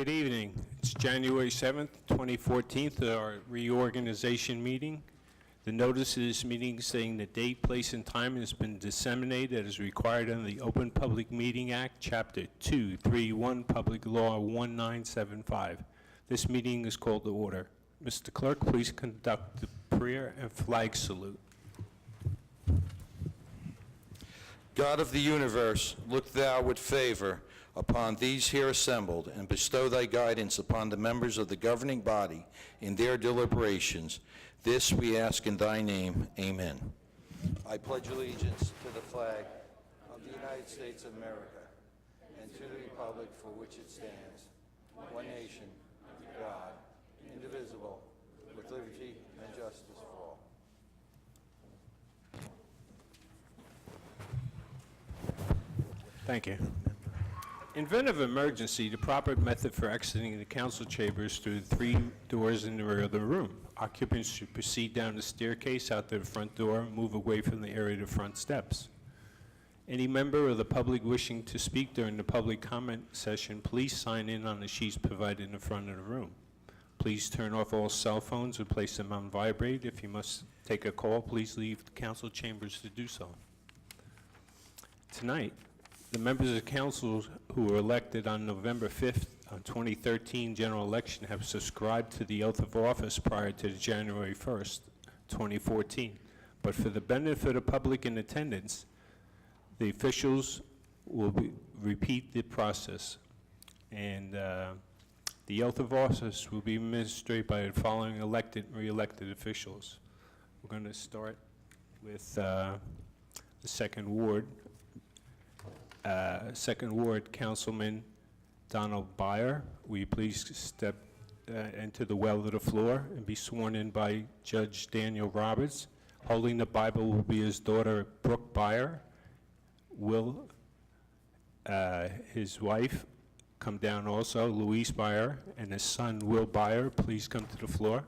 Good evening. It's January 7th, 2014, our reorganization meeting. The notice of this meeting saying the date, place, and time has been disseminated as required under the Open Public Meeting Act, Chapter 231, Public Law 1975. This meeting is called to order. Mr. Clerk, please conduct the prayer and flag salute. God of the universe, look thou with favor upon these here assembled, and bestow thy guidance upon the members of the governing body in their deliberations. This we ask in thy name. Amen. I pledge allegiance to the flag of the United States of America and to the republic for which it stands, one nation, under God, indivisible, with liberty and justice for all. Thank you. In event of emergency, the proper method for exiting the council chambers through the 3 doors in the rear of the room. Occupants should proceed down the staircase out to the front door and move away from the area of the front steps. Any member of the public wishing to speak during the public comment session, please sign in on the sheets provided in the front of the room. Please turn off all cell phones and place them on vibrate. If you must take a call, please leave the council chambers to do so. Tonight, the members of council who were elected on November 5th, 2013 general election have subscribed to the oath of office prior to January 1st, 2014. But for the benefit of public in attendance, the officials will repeat the process. And the oath of office will be administered by the following elected and re-elected officials. We're going to start with the Second Ward. Second Ward Councilman Donald Byer, will you please step into the well of the floor and be sworn in by Judge Daniel Roberts. Holding the Bible will be his daughter Brooke Byer. Will his wife come down also, Louise Byer, and his son Will Byer, please come to the floor.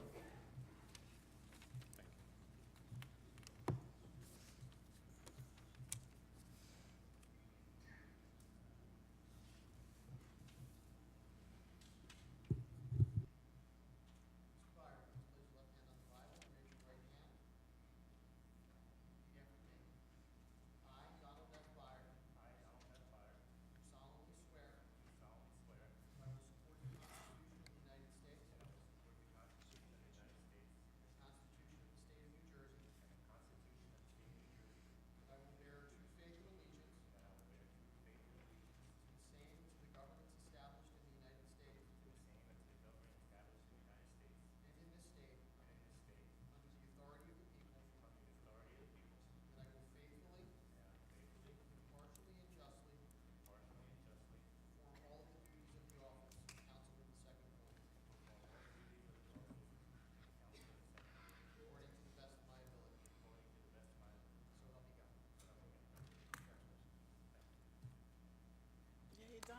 Don.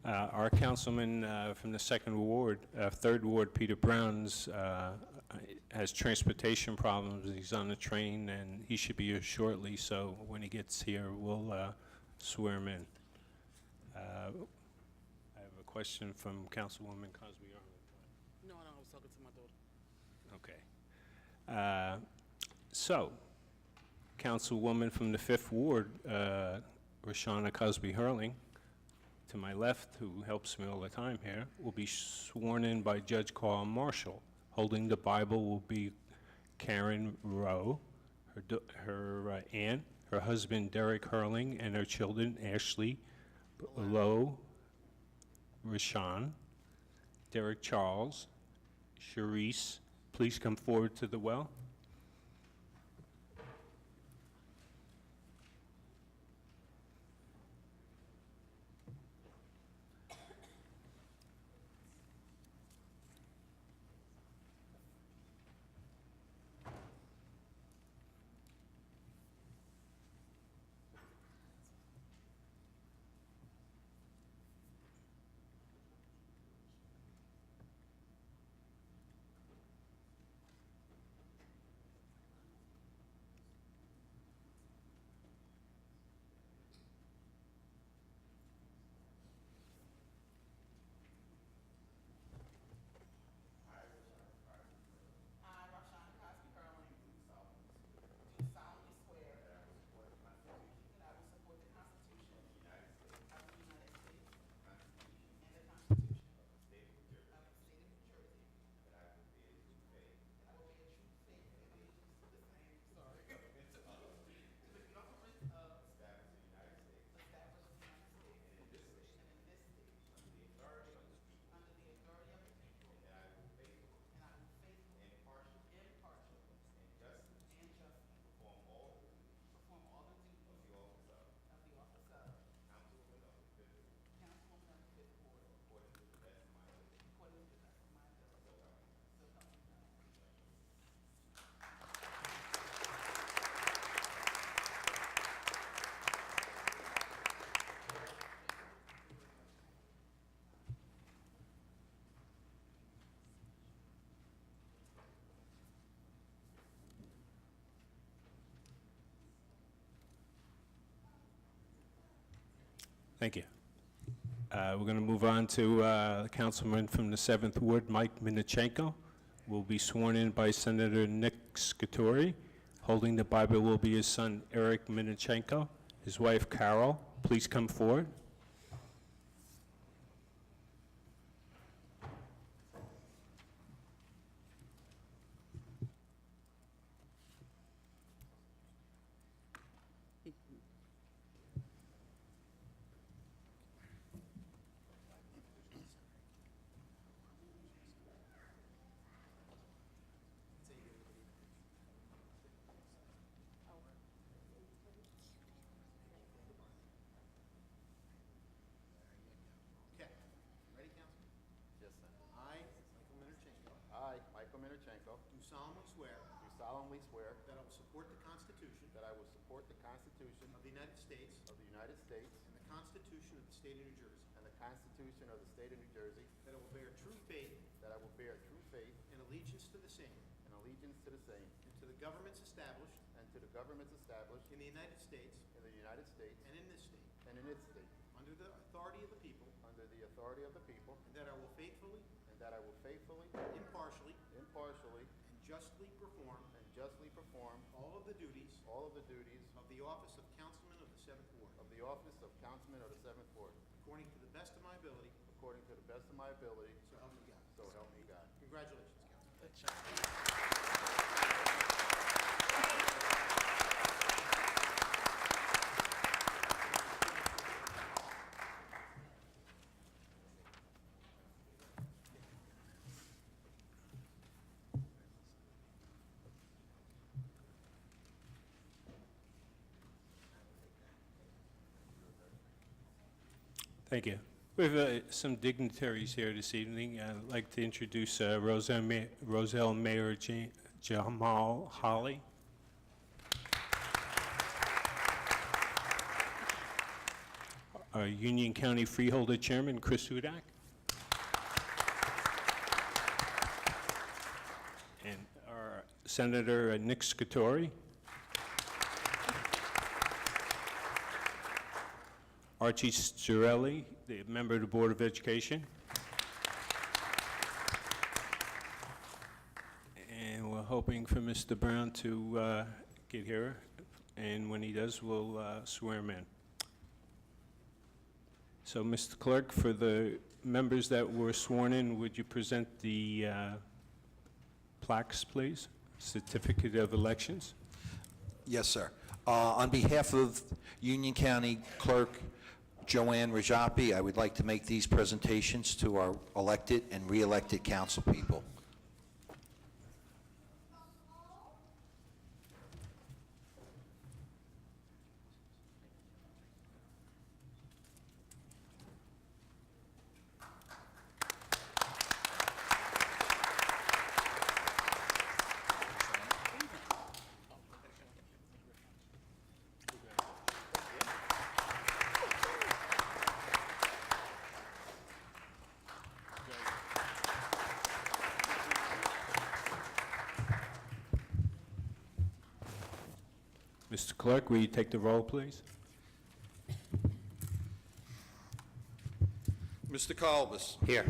Our councilman from the Second Ward, Third Ward, Peter Brown's, has transportation problems. He's on the train, and he should be here shortly. So when he gets here, we'll swear him in. I have a question from Councilwoman Cosby-Arnold. No, I was talking to my daughter. Okay. So, Councilwoman from the Fifth Ward, Roshana Cosby-Hurling, to my left, who helps me all the time here, will be sworn in by Judge Carl Marshall. Holding the Bible will be Karen Rowe, her aunt, her husband Derek Hurling, and her children Ashley, Lowe, Rashawn, Derek Charles, Sharice. Please come forward to the well. Thank you. We're going to move on to the councilman from the 7th Ward, Mike Minichenko, will be sworn in by Senator Nick Scatori. Holding the Bible will be his son, Eric Minichenko. His wife, Carol. Please come forward. Okay. Ready, Council? Yes, sir. I, Michael Minichenko, I, Michael Minichenko, do solemnly swear do solemnly swear that I will support the Constitution that I will support the Constitution of the United States of the United States and the Constitution of the State of New Jersey, and the Constitution of the State of New Jersey, that I will bear true faith that I will bear true faith and allegiance to the same and allegiance to the same, and to the governments established and to the governments established in the United States in the United States and in this state, and in its state, under the authority of the people, under the authority of the people, and that I will faithfully, and that I will faithfully, impartially, impartially, and justly perform all of the duties of the office of Councilman of the 7th Ward, of the office of Councilman of the 7th Ward, according to the best of my ability, according to the best of my ability, so help me God. so help me God. Congratulations, Councilman. Thank you. We have some dignitaries here this evening. I'd like to introduce Roselle Mayor Jamal Holly. Our Union County Freeholder Chairman, Chris Hudak. And our Senator Nick Scatori. Archie Starelli, the member of the Board of Education. And we're hoping for Mr. Brown to get here, and when he does, we'll swear him in. So, Mr. Clerk, for the members that were sworn in, would you present the plaques, please? Certificate of elections. Yes, sir. On behalf of Union County Clerk Joanne Rajapi, I would like to make these presentations to our elected and re-elected council people. Mr. Clerk, will you take the roll, please? Mr. Colbus. Here.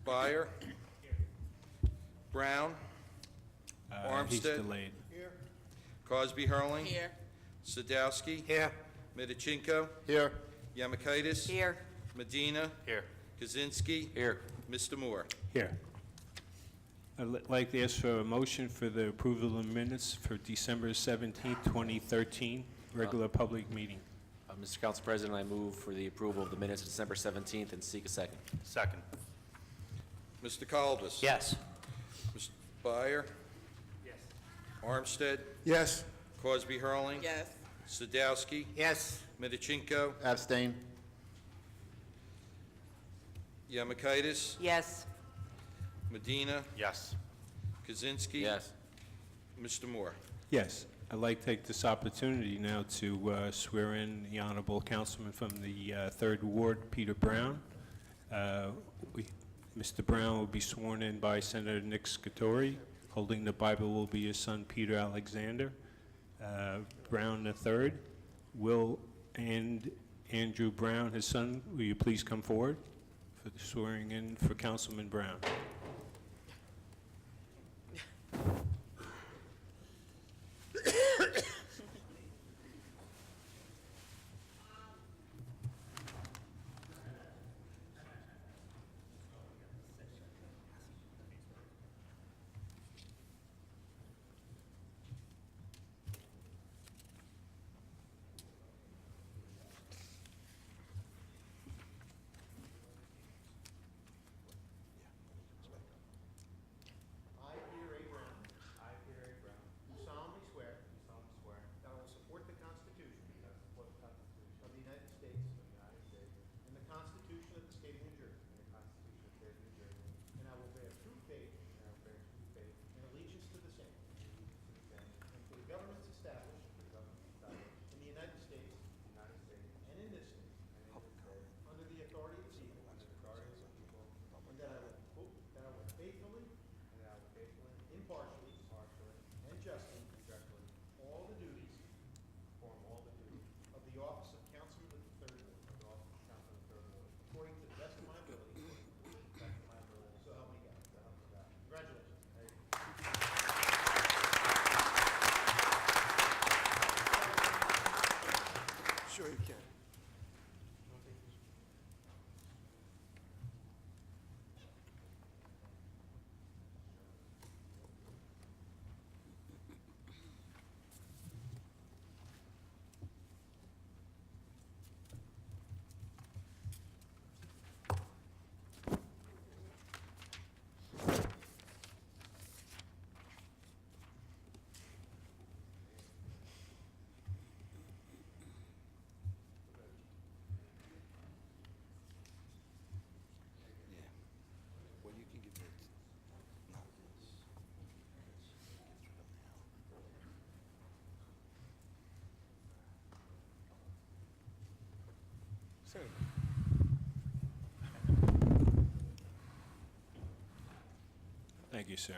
Byer. Brown. He's Armstead. delayed. Cosby Hurling. Here. Sadowski. Here. Midachinko. Here. Yamakaitis. Here. Medina. Here. Kaczynski. Here. Mr. Moore. Here. I'd like to ask for a motion for the approval of minutes for December 17, 2013, regular public meeting. Mr. Council President, I move for the approval of the minutes of December 17th and seek a second. Second. Mr. Colbus. Yes. Mr. Byer. Yes. Armstead. Yes. Cosby Hurling. Yes. Sadowski. Yes. Midachinko. Abstain. Yamakaitis. Yes. Medina. Yes. Kaczynski. Yes. Mr. Moore. Yes, I'd like to take this opportunity now to swear in the honorable councilman from the 3rd Ward, Peter Brown. Mr. Brown will be sworn in by Senator Nick Scatori. Holding the Bible will be his son, Peter Alexander. Brown III will, and Andrew Brown, his son. Will you please come forward for the swearing in for Councilman Brown? I, Peter A. Brown. I, Peter A. Brown. Do solemnly swear. Do solemnly swear. That I will support the Constitution. That I will support the Constitution. Of the United States. Of the United States. And the Constitution of the State of New Jersey. And the Constitution of the State of New Jersey. And I will bear true faith. And I will bear true faith. And allegiance to the same. And allegiance to the same. And to the governments established. And to the governments established. In the United States. In the United States. And in this state. And in this state. Under the authority of the people. Under the authority of the people. And that I will faithfully. And that I will faithfully. Impartially. And justly. All the duties. Perform all the duties. Of the office of Councilman of the Third Ward. Of the office of Councilman of the Third Ward. According to the best of my ability. According to the best of my ability. So help me God. So help me God. Congratulations. Sure you can. Well, you can give it. Thank you, sir.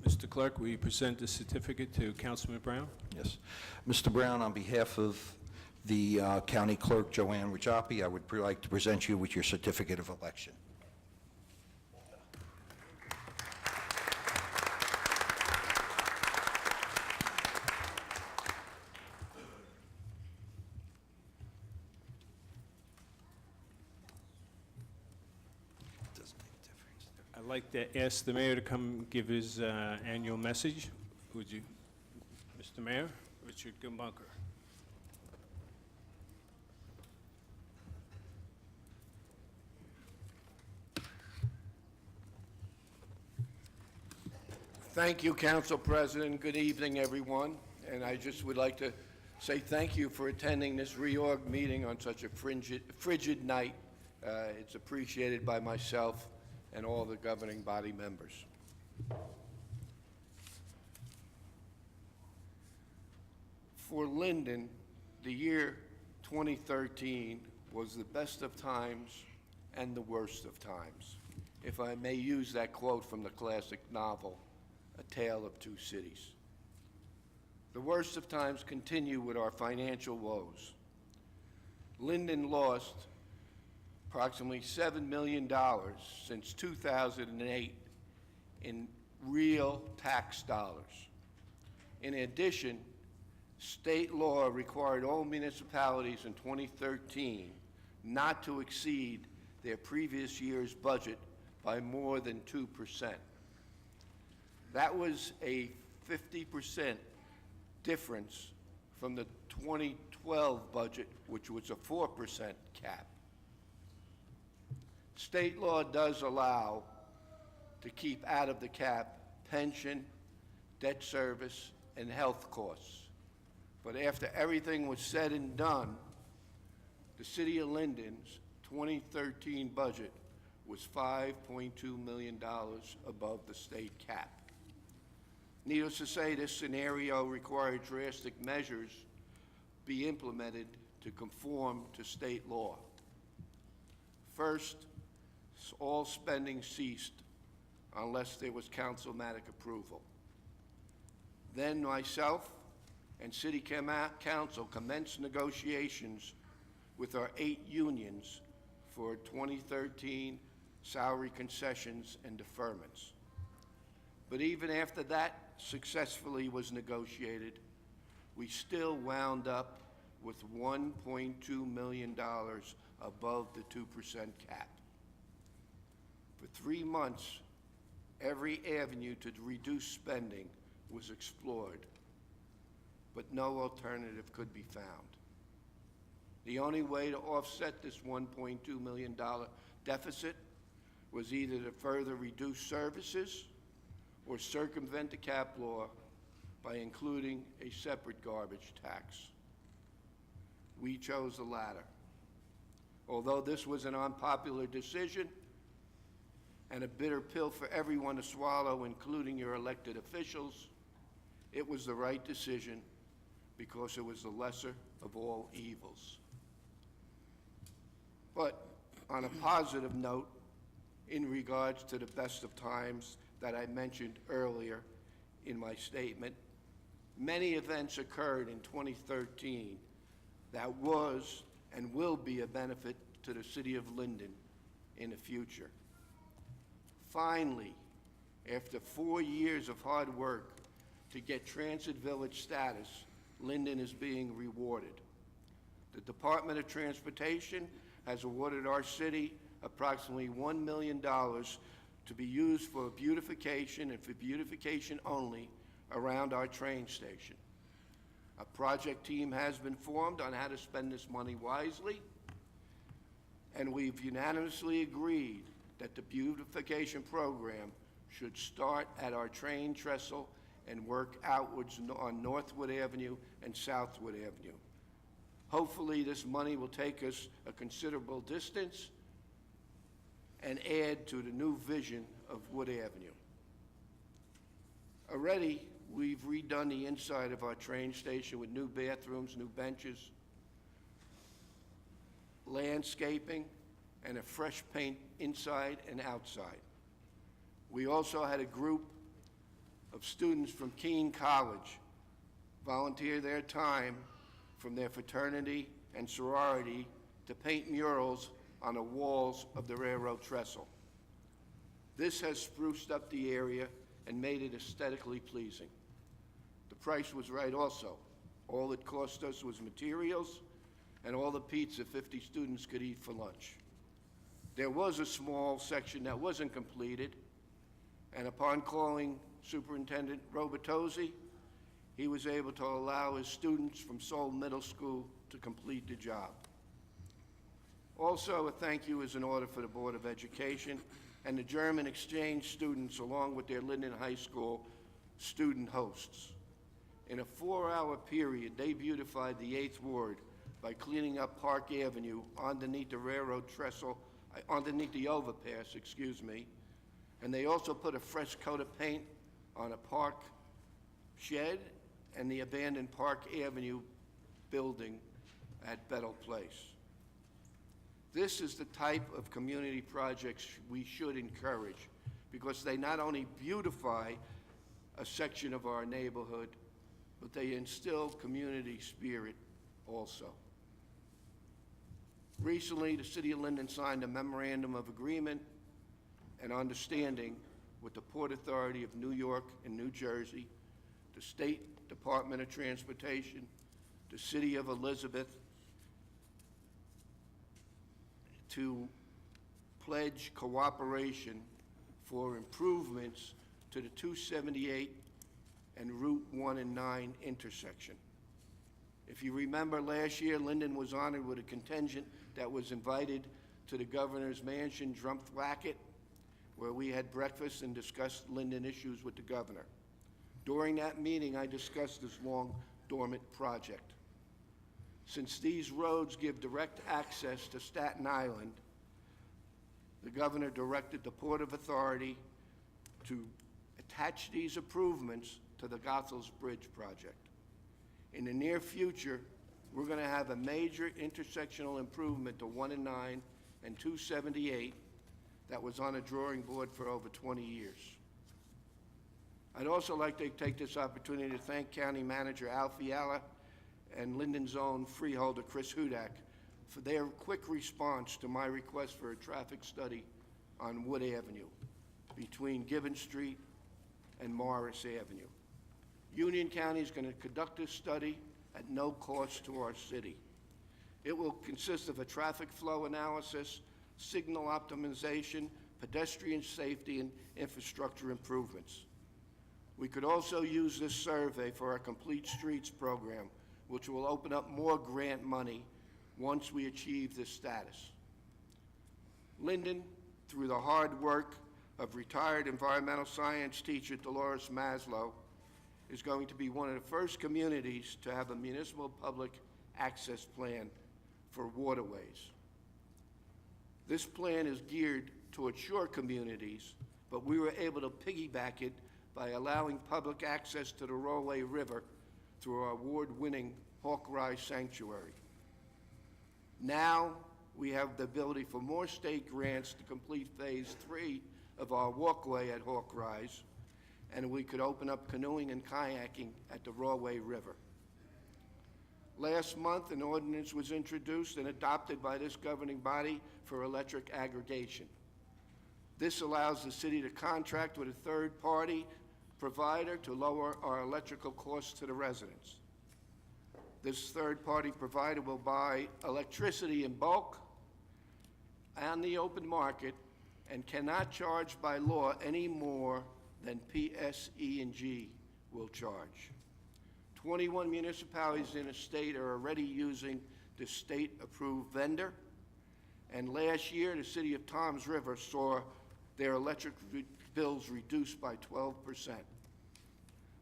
Mr. Clerk, will you present the certificate to Councilman Brown? Yes. Mr. Brown, on behalf of the County Clerk, Joanne Rajapi, I would like to present you with your certificate of election. Doesn't make a difference. I'd like to ask the mayor to come give his annual message. Would you, Mr. Mayor? Richard Gumbucker. Thank you, Council President. Good evening, everyone. And I just would like to say thank you for attending this reorg meeting on such a frigid night. It's appreciated by myself and all the governing body members. For Linden, the year 2013 was the best of times and the worst of times, if I may use that quote from the classic novel, A Tale of Two Cities. The worst of times continue with our financial woes. Linden lost approximately $7 million since 2008 in real tax dollars. In addition, state law required all municipalities in 2013 not to exceed their previous year's budget by more than 2%. That was a 50% difference from the 2012 budget, which was a 4% cap. State law does allow to keep out of the cap pension, debt service, and health costs. But after everything was said and done, the City of Linden's 2013 budget was $5.2 million above the state cap. Needless to say, this scenario required drastic measures be implemented to conform to state law. First, all spending ceased unless there was councilmatic approval. Then myself and City Council commenced negotiations with our 8 unions for 2013 salary concessions and deferments. But even after that successfully was negotiated, we still wound up with $1.2 million above the 2% cap. For 3 months, every avenue to reduce spending was explored, but no alternative could be found. The only way to offset this $1.2 million deficit was either to further reduce services or circumvent the cap law by including a separate garbage tax. We chose the latter. Although this was an unpopular decision and a bitter pill for everyone to swallow, including your elected officials, it was the right decision because it was the lesser of all evils. But on a positive note, in regards to the best of times that I mentioned earlier in my statement, many events occurred in 2013 that was and will be a benefit to the city of Linden in the future. Finally, after 4 years of hard work to get Transit Village status, Linden is being rewarded. The Department of Transportation has awarded our city approximately $1 million to be used for beautification and for beautification only around our train station. A project team has been formed on how to spend this money wisely, and we've unanimously agreed that the beautification program should start at our train trestle and work outwards on Northwood Avenue and Southwood Avenue. Hopefully, this money will take us a considerable distance and add to the new vision of Wood Avenue. Already, we've redone the inside of our train station with new bathrooms, new benches, landscaping, and a fresh paint inside and outside. We also had a group of students from Keene College volunteer their time from their fraternity and sorority to paint murals on the walls of the railroad trestle. This has spruced up the area and made it aesthetically pleasing. The price was right also. All it cost us was materials and all the pizza 50 students could eat for lunch. There was a small section that wasn't completed, and upon calling Superintendent Robertosi, he was able to allow his students from Seoul Middle School to complete the job. Also, a thank you is in order for the Board of Education and the German exchange students along with their Linden High School student hosts. In a 4-hour period, they beautified the 8th Ward by cleaning up Park Avenue underneath the railroad trestle, underneath the overpass, and they also put a fresh coat of paint on a park shed and the abandoned Park Avenue building at Bettle Place. This is the type of community projects we should encourage because they not only beautify a section of our neighborhood, but they instill community spirit also. Recently, the City of Linden signed a memorandum of agreement and understanding with the Port Authority of New York and New Jersey, the State Department of Transportation, the City of Elizabeth, to pledge cooperation for improvements to the 278 and Route 1 and 9 intersection. If you remember last year, Linden was honored with a contingent that was invited to the governor's mansion, Drumthwacket, where we had breakfast and discussed Linden issues with the governor. During that meeting, I discussed this long dormant project. Since these roads give direct access to Staten Island, the governor directed the Port of Authority to attach these improvements to the Goethals Bridge project. In the near future, we're going to have a major intersectional improvement to 1 and 9 and 278 that was on a drawing board for over 20 years. I'd also like to take this opportunity to thank County Manager Al Fiala and Linden's own freeholder Chris Hudak for their quick response to my request for a traffic study on Wood Avenue between Gibbon Street and Morris Avenue. Union County is going to conduct this study at no cost to our city. It will consist of a traffic flow analysis, signal optimization, pedestrian safety, and infrastructure improvements. We could also use this survey for our Complete Streets program, which will open up more grant money once we achieve this status. Linden, through the hard work of retired environmental science teacher Dolores Maslow, is going to be one of the first communities to have a municipal public access plan for waterways. This plan is geared toward shore communities, but we were able to piggyback it by allowing public access to the Rollway River through our award-winning Hawk Rise Sanctuary. Now, we have the ability for more state grants to complete Phase 3 of our walkway at Hawk Rise, and we could open up canoeing and kayaking at the Rollway River. Last month, an ordinance was introduced and adopted by this governing body for electric aggregation. This allows the city to contract with a third-party provider to lower our electrical costs to the residents. This third-party provider will buy electricity in bulk on the open market and cannot charge by law any more than PSE&G will charge. 21 municipalities in the state are already using the state-approved vendor, and last year the city of Toms River saw their electric bills reduced by 12%.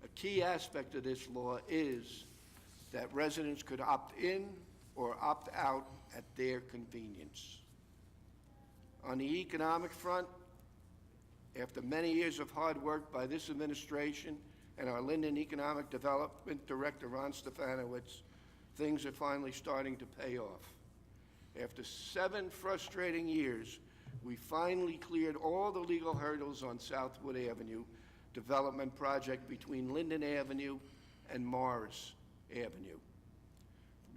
A key aspect of this law is that residents could opt in or opt out at their convenience. On the economic front, after many years of hard work by this administration and our Linden Economic Development Director, Ron Stefanowitz, things are finally starting to pay off. After 7 frustrating years, we finally cleared all the legal hurdles on Southwood Avenue development project between Linden Avenue and Morris Avenue.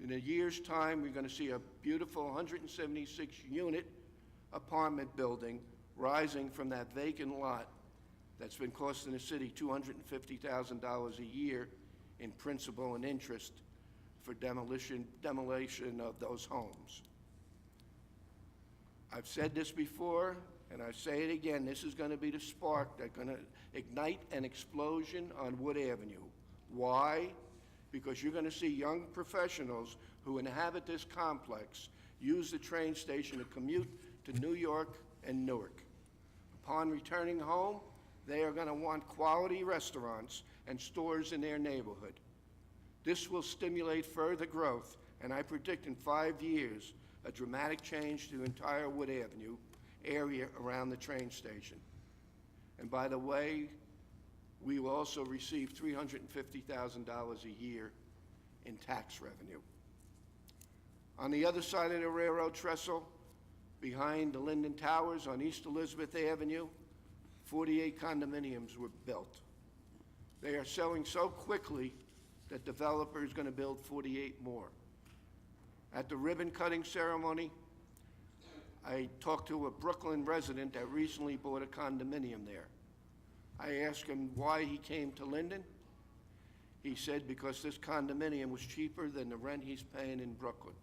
In a year's time, we're going to see a beautiful 176-unit apartment building rising from that vacant lot that's been costing the city $250,000 a year in principal and interest for demolition of those homes. I've said this before, and I say it again, this is going to be the spark that's going to ignite an explosion on Wood Avenue. Why? Because you're going to see young professionals who inhabit this complex use the train station to commute to New York and Newark. Upon returning home, they are going to want quality restaurants and stores in their neighborhood. This will stimulate further growth, and I predict in 5 years a dramatic change to the entire Wood Avenue area around the train station. And by the way, we will also receive $350,000 a year in tax revenue. On the other side of the railroad trestle, behind the Linden Towers on East Elizabeth Avenue, 48 condominiums were built. They are selling so quickly that developer is going to build 48 more. At the ribbon-cutting ceremony, I talked to a Brooklyn resident that recently bought a condominium there. I asked him why he came to Linden. He said because this condominium was cheaper than the rent he's paying in Brooklyn.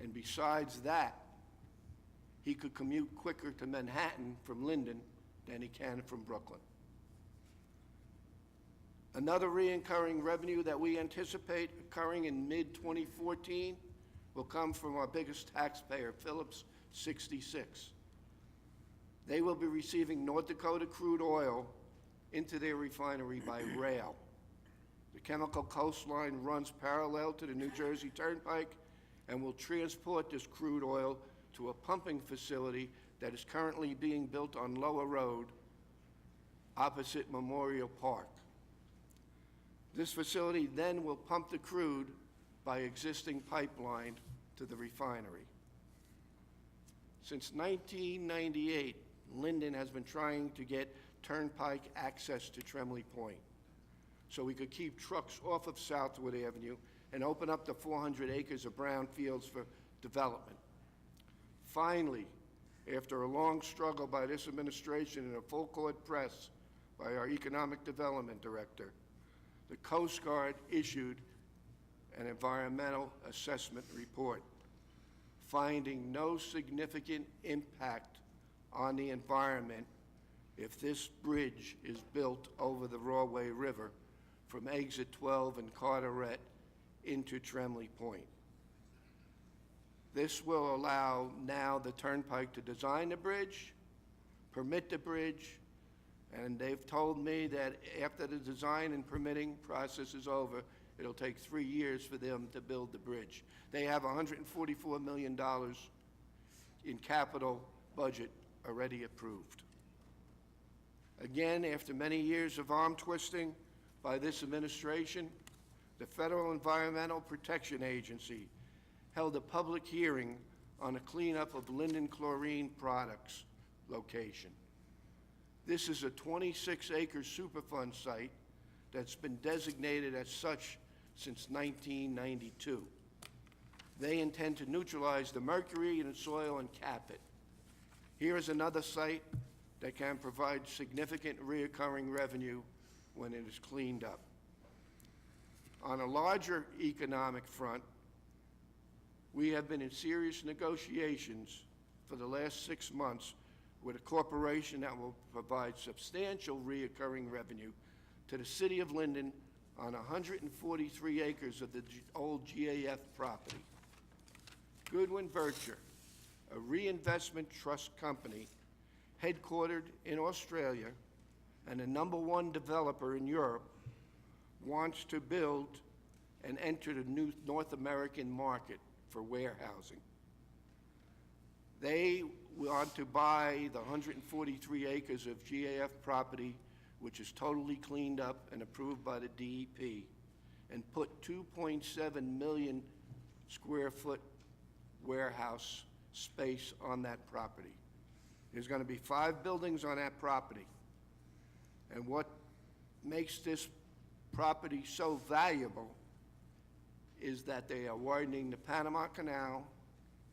And besides that, he could commute quicker to Manhattan from Linden than he can from Brooklyn. Another recurring revenue that we anticipate occurring in mid-2014 will come from our biggest taxpayer, Phillips 66. They will be receiving North Dakota crude oil into their refinery by rail. The chemical coastline runs parallel to the New Jersey Turnpike and will transport this crude oil to a pumping facility that is currently being built on Lower Road opposite Memorial Park. This facility then will pump the crude by existing pipeline to the refinery. Since 1998, Linden has been trying to get turnpike access to Tremley Point, so we could keep trucks off of Southwood Avenue and open up the 400 acres of brownfields for development. Finally, after a long struggle by this administration and a full-court press by our Economic Development Director, the Coast Guard issued an environmental assessment report, finding no significant impact on the environment if this bridge is built over the Rawway River from Exit 12 and Carteret into Tremley Point. This will allow now the Turnpike to design the bridge, permit the bridge, and they've told me that after the design and permitting process is over, it'll take 3 years for them to build the bridge. They have $144 million in capital budget already approved. Again, after many years of arm twisting by this administration, the Federal Environmental Protection Agency held a public hearing on a cleanup of Linden chlorine products location. This is a 26-acre Superfund site that's been designated as such since 1992. They intend to neutralize the mercury in the soil and cap it. Here is another site that can provide significant reoccurring revenue when it is cleaned up. On a larger economic front, we have been in serious negotiations for the last 6 months with a corporation that will provide substantial reoccurring revenue to the city of Linden on 143 acres of the old GAF property. Goodwin Virtue, a reinvestment trust company headquartered in Australia and a #1 developer in Europe, wants to build and enter the new North American market for warehousing. They want to buy the 143 acres of GAF property, which is totally cleaned up and approved by the DEP, and put 2.7 million square foot warehouse space on that property. There's going to be 5 buildings on that property. And what makes this property so valuable is that they are widening the Panama Canal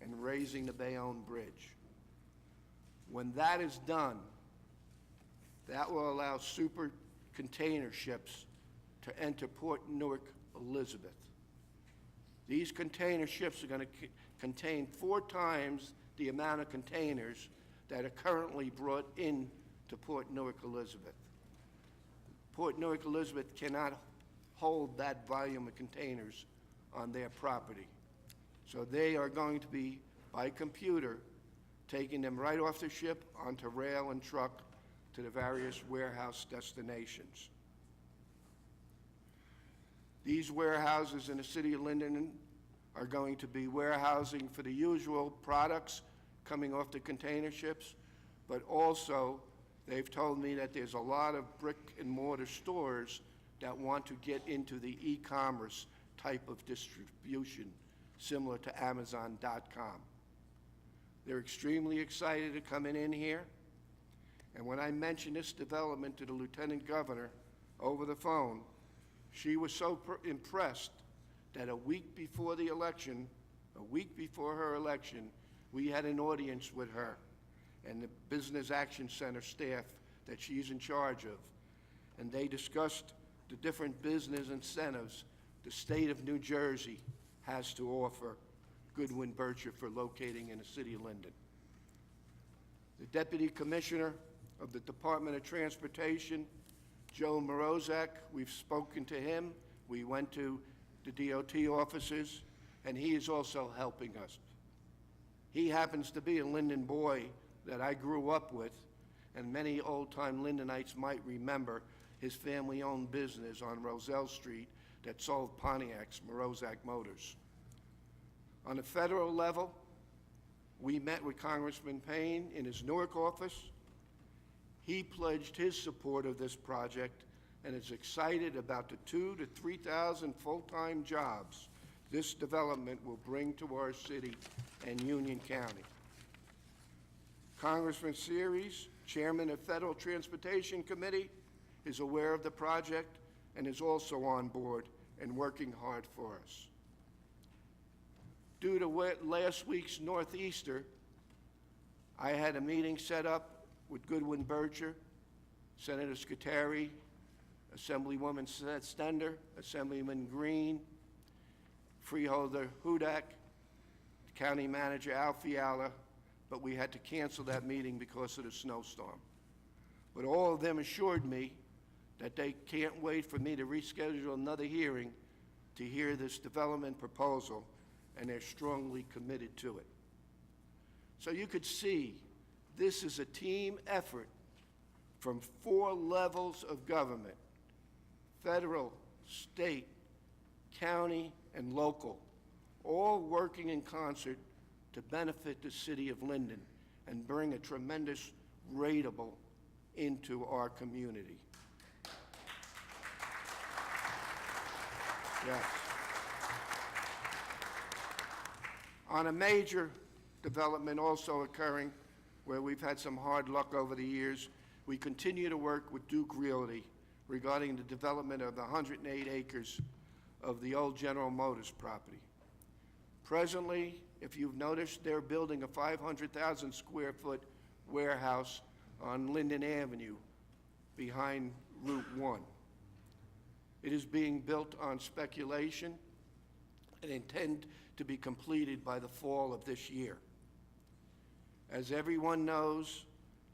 and raising the Bayonne Bridge. When that is done, that will allow super container ships to enter Port Newark Elizabeth. These container ships are going to contain 4 times the amount of containers that are currently brought in to Port Newark Elizabeth. Port Newark Elizabeth cannot hold that volume of containers on their property. So they are going to be, by computer, taking them right off the ship onto rail and truck to the various warehouse destinations. These warehouses in the city of Linden are going to be warehousing for the usual products coming off the container ships, but also they've told me that there's a lot of brick and mortar stores that want to get into the e-commerce type of distribution, similar to Amazon.com. They're extremely excited to come in here. And when I mentioned this development to the Lieutenant Governor over the phone, she was so impressed that a week before her election, we had an audience with her and the Business Action Center staff that she's in charge of. And they discussed the different business incentives the state of New Jersey has to offer Goodwin Virtue for locating in the city of Linden. The Deputy Commissioner of the Department of Transportation, Joe Morozak, we've spoken to him. We went to the DOT offices, and he is also helping us. He happens to be a Linden boy that I grew up with, and many old-time Lindenites might remember his family-owned business on Roselle Street that sold Pontiacs, Morozak Motors. On a federal level, we met with Congressman Payne in his Newark office. He pledged his support of this project and is excited about the 2,000 to 3,000 full-time jobs this development will bring to our city and Union County. Congressman Series Chairman of Federal Transportation Committee, is aware of the project and is also on board and working hard for us. Due to last week's Northeaster, I had a meeting set up with Goodwin Bircher, Senator Scutari, Assemblywoman Stender, Assemblyman Green, Freeholder Hudak, County Manager Al Fiala, but we had to cancel that meeting because of the snowstorm. But all of them assured me that they can't wait for me to reschedule another hearing to hear this development proposal, and they're strongly committed to it. So you could see this is a team effort from 4 levels of government: federal, state, county, and local, all working in concert to benefit the city of Linden and bring a tremendous rateable into our community. Yes. On a major development also occurring, where we've had some hard luck over the years, we continue to work with Duke Realty regarding the development of the 108 acres of the old General Motors property. Presently, if you've noticed, they're building a 500,000 square foot warehouse on Linden Avenue behind Route 1. It is being built on speculation and intend to be completed by the fall of this year. As everyone knows,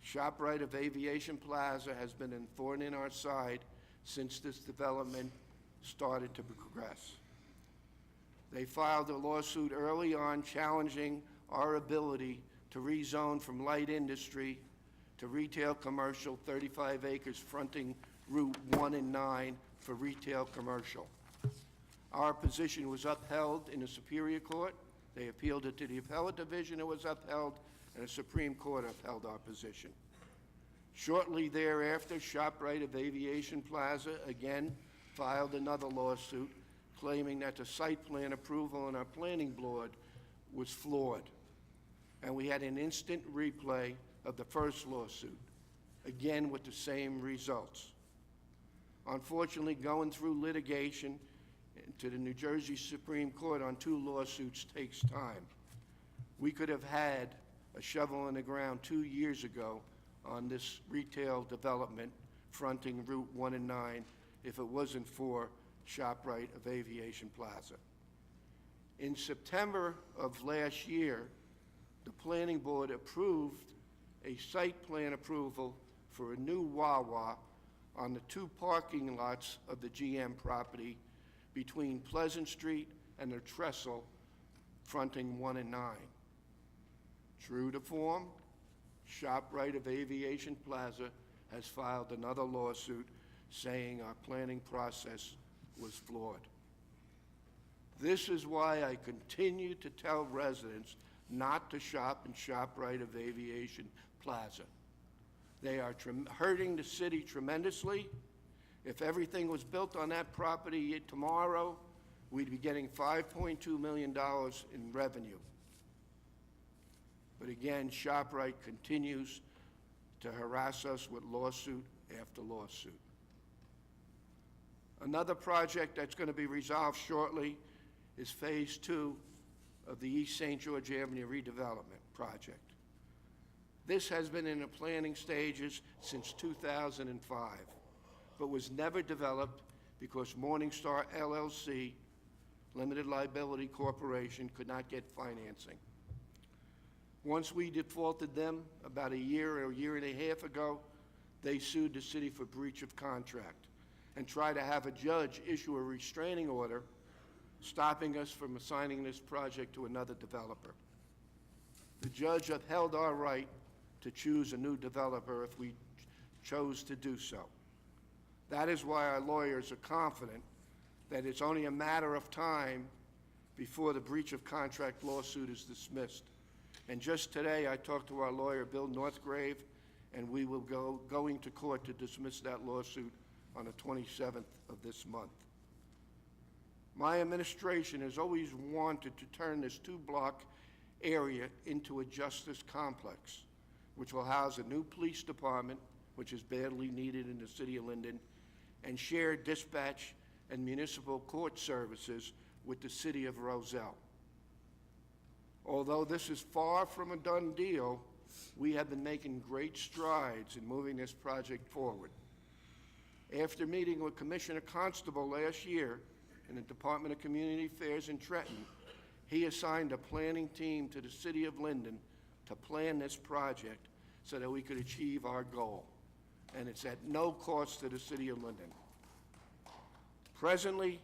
ShopRite of Aviation Plaza has been a thorn in our side since this development started to progress. They filed a lawsuit early on challenging our ability to rezone from light industry to retail commercial, 35 acres fronting Route 1 and 9 for retail commercial. Our position was upheld in the Superior Court. They appealed it to the Appellate Division. It was upheld, and the Supreme Court upheld our position. Shortly thereafter, ShopRite of Aviation Plaza again filed another lawsuit claiming that the site plan approval on our planning board was flawed. And we had an instant replay of the first lawsuit, again with the same results. Unfortunately, going through litigation to the New Jersey Supreme Court on 2 lawsuits takes time. We could have had a shovel in the ground 2 years ago on this retail development fronting Route 1 and 9 if it wasn't for ShopRite of Aviation Plaza. In September of last year, the Planning Board approved a site plan approval for a new Wawa on the 2 parking lots of the GM property between Pleasant Street and the trestle fronting 1 and 9. True to form, ShopRite of Aviation Plaza has filed another lawsuit saying our planning process was flawed. This is why I continue to tell residents not to shop in ShopRite of Aviation Plaza. They are hurting the city tremendously. If everything was built on that property tomorrow, we'd be getting $5.2 million in revenue. But again, ShopRite continues to harass us with lawsuit after lawsuit. Another project that's going to be resolved shortly is Phase 2 of the East St. George Avenue redevelopment project. This has been in the planning stages since 2005, but was never developed because Morningstar LLC, Limited Liability Corporation, could not get financing. Once we defaulted them about a year or a year and a half ago, they sued the city for breach of contract and tried to have a judge issue a restraining order stopping us from assigning this project to another developer. The judge upheld our right to choose a new developer if we chose to do so. That is why our lawyers are confident that it's only a matter of time before the breach of contract lawsuit is dismissed. And just today, I talked to our lawyer, Bill Northgrave, and we will going to court to dismiss that lawsuit on the 27th of this month. My administration has always wanted to turn this 2-block area into a justice complex. which will house a new police department, which is badly needed in the city of Linden, and shared dispatch and municipal court services with the city of Roselle. Although this is far from a done deal, we have been making great strides in moving this project forward. After meeting with Commissioner Constable last year in the Department of Community Affairs in Trenton, he assigned a planning team to the city of Linden to plan this project so that we could achieve our goal. And it's at no cost to the city of Linden. Presently,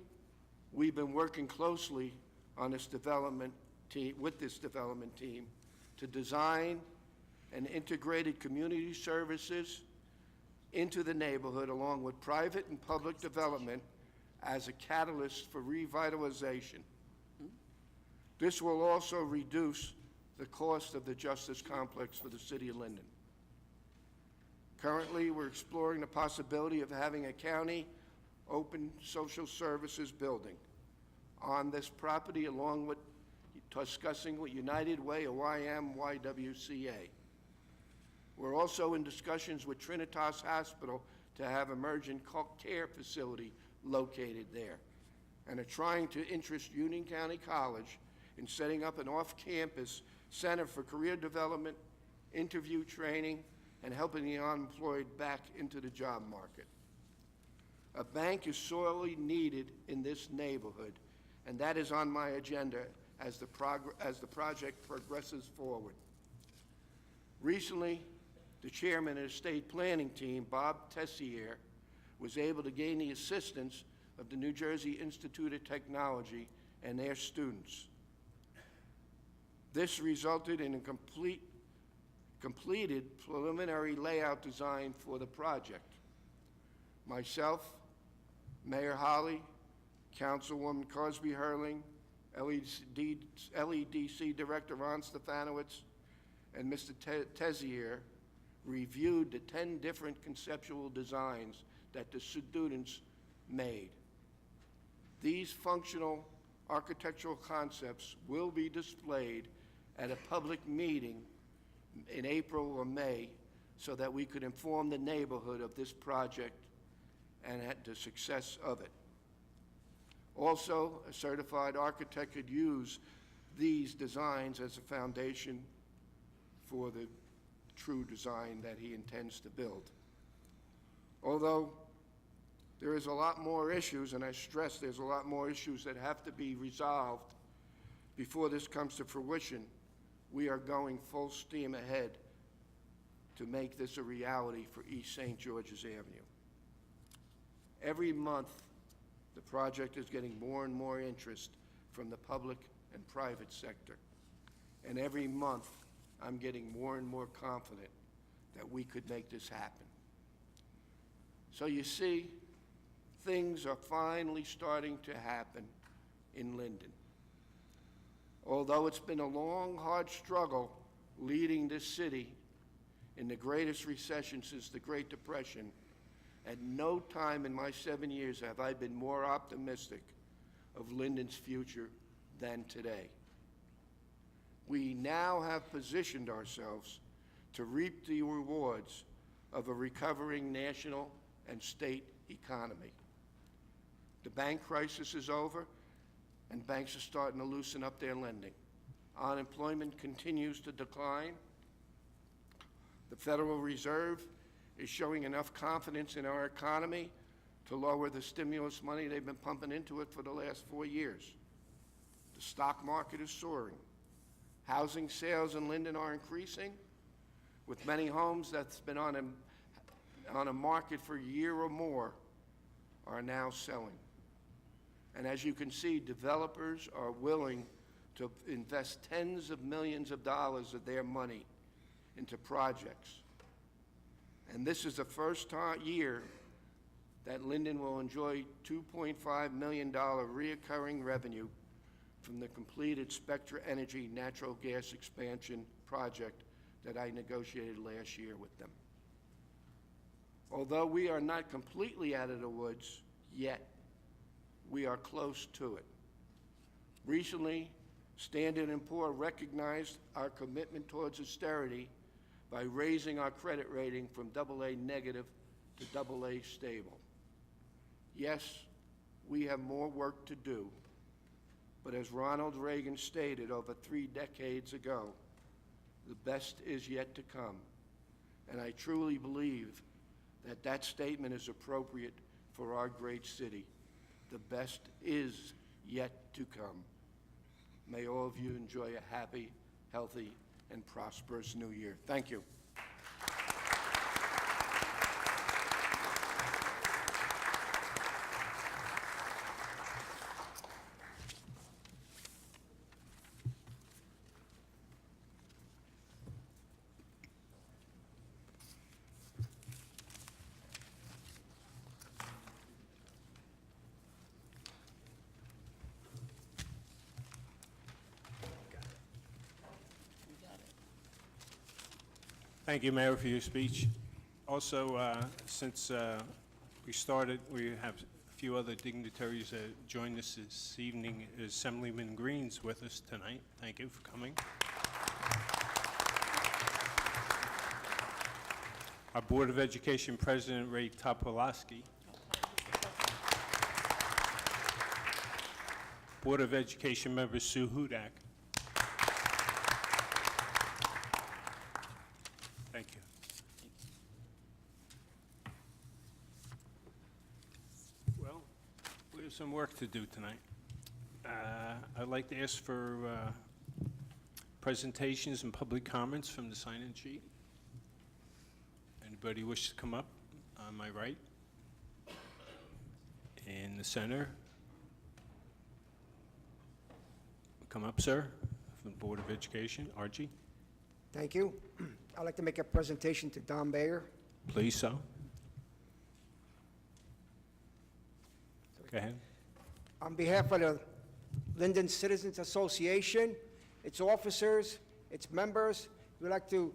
we've been working closely on this development team, with this development team, to design an integrated community services into the neighborhood along with private and public development as a catalyst for revitalization. This will also reduce the cost of the Justice Complex for the city of Linden. Currently, we're exploring the possibility of having a county open social services building on this property along with discussing with United Way or YMYWCA. We're also in discussions with Trinitas Hospital to have emergent care facility located there, and are trying to interest Union County College in setting up an off-campus center for career development, interview training, and helping the unemployed back into the job market. A bank is sorely needed in this neighborhood, and that is on my agenda as the project progresses forward. Recently, the chairman of the state planning team, Bob Tessier, was able to gain the assistance of the New Jersey Institute of Technology and their students. This resulted in a completed preliminary layout design for the project. Myself, Mayor Holly, Councilwoman Cosby Hurling, LEDC Director Ron Stefanowitz, and Mr. Tessier reviewed the 10 different conceptual designs that the students made. These functional architectural concepts will be displayed at a public meeting in April or May so that we could inform the neighborhood of this project and at the success of it. Also, a certified architect could use these designs as a foundation for the true design that he intends to build. Although there is a lot more issues, and I stress there's a lot more issues that have to be resolved before this comes to fruition, we are going full steam ahead to make this a reality for East St. George's Avenue. Every month, the project is getting more and more interest from the public and private sector. And every month, I'm getting more and more confident that we could make this happen. So you see, things are finally starting to happen in Linden. Although it's been a long, hard struggle leading this city in the greatest recession since the Great Depression, at no time in my 7 years have I been more optimistic of Linden's future than today. We now have positioned ourselves to reap the rewards of a recovering national and state economy. The bank crisis is over, and banks are starting to loosen up their lending. Unemployment continues to decline. The Federal Reserve is showing enough confidence in our economy to lower the stimulus money they've been pumping into it for the last 4 years. The stock market is soaring. Housing sales in Linden are increasing, with many homes that's been on a market for a year or more are now selling. And as you can see, developers are willing to invest tens of millions of dollars of their money into projects. And this is the first year that Linden will enjoy $2.5 million reoccurring revenue from the completed Spectra Energy natural gas expansion project that I negotiated last year with them. Although we are not completely out of the woods yet, we are close to it. Recently, Standard & Poor's recognized our commitment towards austerity by raising our credit rating from AA negative to AA stable. Yes, we have more work to do, but as Ronald Reagan stated over 3 decades ago, the best is yet to come. And I truly believe that that statement is appropriate for our great city. The best is yet to come. May all of you enjoy a happy, healthy, and prosperous new year. Thank you. Thank you, Mayor, for your speech. Also, since we started, we have a few other dignitaries that joined us this evening. Assemblyman Green's with us tonight. Thank you for coming. Our Board of Education President, Ray Topolaski. Board of Education member, Sue Hudak. Thank you. Well, we have some work to do tonight. I'd like to ask for presentations and public comments from the sign-in sheet. Anybody wish to come up on my right? In the center. Come up, sir, from the Board of Education. Archie, Thank you. I'd like to make a presentation to Don Bayer. please, so. Go ahead. On behalf of the Linden Citizens Association, its officers, its members, we'd like to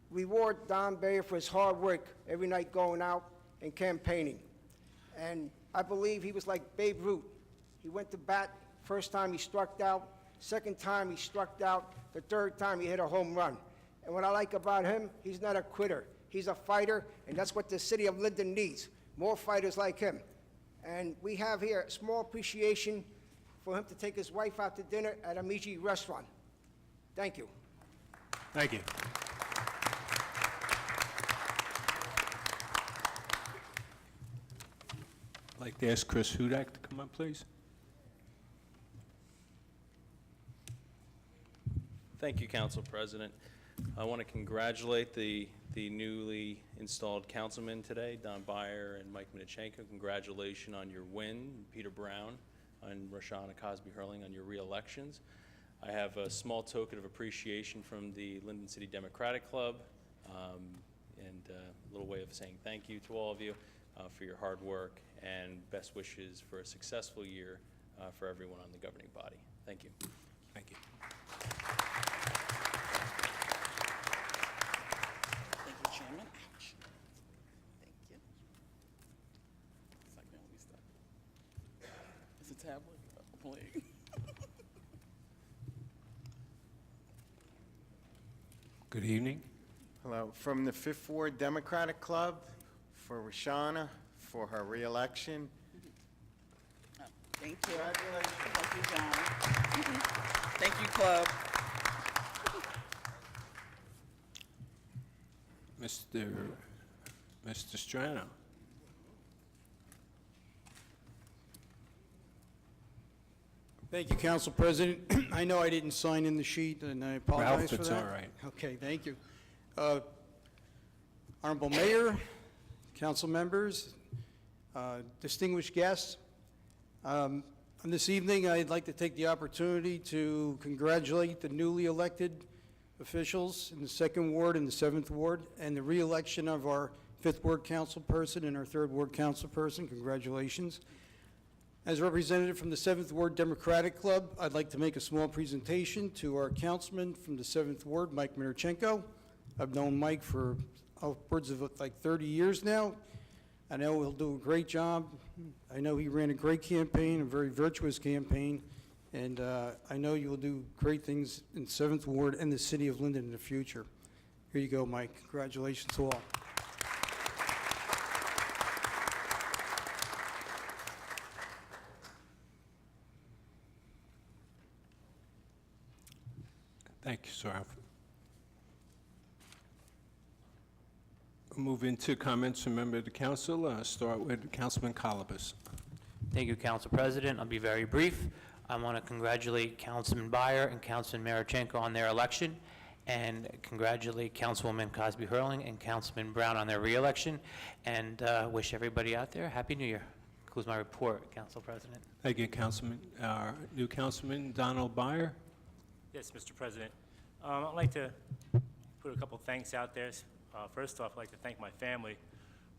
reward Don Bayer for his hard work every night going out and campaigning. And I believe he was like Babe Ruth. He went to bat, first time he struck out, second time he struck out, the third time he hit a home run. And what I like about him, he's not a quitter. He's a fighter, and that's what the city of Linden needs, more fighters like him. And we have here a small appreciation for him to take his wife out to dinner at a Miji restaurant. Thank you. Thank you. I'd like to ask Chris Hudak to come up, please. Thank you, Council President. I want to congratulate the newly installed councilmen today, Don Bayer and Mike Minichenko. Congratulations on your win, Peter Brown and Roshana Cosby-Hurling on your re-elections. I have a small token of appreciation from the Linden City Democratic Club and a little way of saying thank you to all of you for your hard work and best wishes for a successful year for everyone on the governing body. Thank you. Thank you. Thank you, Chairman. Ouch. Thank you. It's like my only stuff. It's a tablet. I'm playing. Good evening. Hello. From the Fifth Ward Democratic Club, for Roshana, for her reelection. Oh, thank you. Thank you, John. Thank you, Club. Mr. Strano. Thank you, Council President. I know I didn't sign in the sheet, and I apologize Ralph, for it's that. all right. Okay, thank you. Honorable Mayor, council members, distinguished guests, on this evening, I'd like to take the opportunity to congratulate the newly elected officials in the 2nd Ward and the 7th Ward, and the re-election of our 5th Ward councilperson and our 3rd Ward councilperson. Congratulations. As a representative from the 7th Ward Democratic Club, I'd like to make a small presentation to our councilman from the 7th Ward, Mike Minichenko. I've known Mike for upwards of like 30 years now. I know he'll do a great job. I know he ran a great campaign, a very virtuous campaign, and I know you will do great things in 7th Ward and the city of Linden in the future. Here you go, Mike. Congratulations to all. Thank you, sir. We'll move into comments from members of the council. Start with Councilman Colibus. Thank you, Council President. I'll be very brief. I want to congratulate Councilman Byer and Councilman Marichenko on their election, and congratulate Councilwoman Cosby Hurling and Councilman Brown on their reelection, and wish everybody out there a Happy New Year. Concludes my report, Council President. Thank you, Councilman. Our new Councilman, Donald Byer. Yes, Mr. President. I'd like to put a couple thanks out there. First off, I'd like to thank my family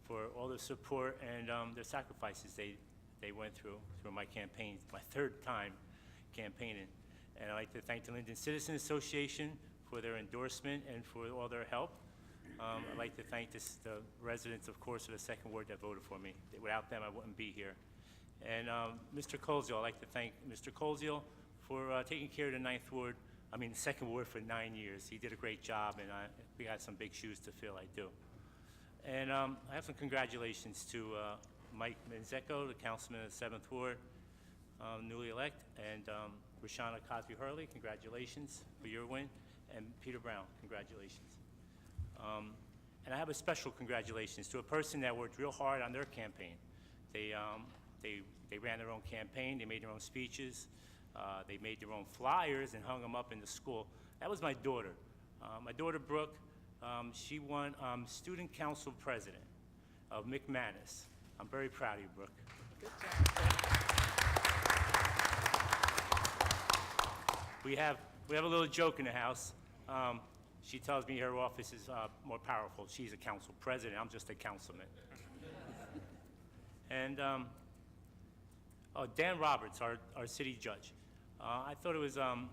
for all the support and their sacrifices they went through my campaign, my third time campaigning. And I'd like to thank the Linden Citizen Association for their endorsement and for all their help. I'd like to thank the residents, of course, of the second ward that voted for me. Without them, I wouldn't be here. And Mr. Colziel, I'd like to thank Mr. Colziel for taking care of the second ward for 9 years. He did a great job, and we got some big shoes to fill, I do. And I have some congratulations to Mike Manzecco, the councilman of the 7th Ward, newly elected, and Roshana Cosby Hurley, congratulations for your win, and Peter Brown, congratulations. And I have a special congratulations to a person that worked real hard on their campaign. They ran their own campaign, they made their own speeches, they made their own flyers and hung them up in the school. That was my daughter. My daughter, Brooke, she won Student Council President of McManus. I'm very proud of you, Brooke. Good job. We have a little joke in the house. She tells me her office is more powerful. She's a council president. I'm just a councilman. And Dan Roberts, our city judge. I thought it was an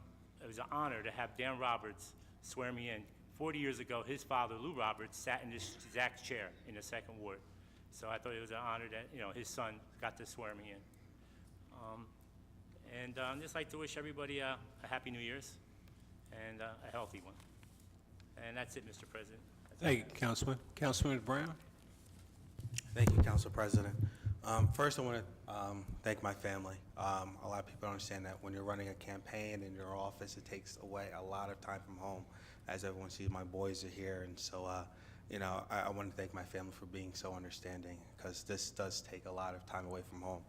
honor to have Dan Roberts swear me in. 40 years ago, his father, Lou Roberts, sat in this exact chair in the 2nd Ward. So I thought it was an honor that his son got to swear me in. And I'd just like to wish everybody a Happy New Year's and a healthy one. And that's it, Mr. President. Thank you, Councilman. Councilman Brown. Thank you, Council President. First, I want to thank my family. A lot of people don't understand that when you're running a campaign in your office, it takes away a lot of time from home. As everyone sees, my boys are here, and so I want to thank my family for being so understanding, because this does take a lot of time away from home.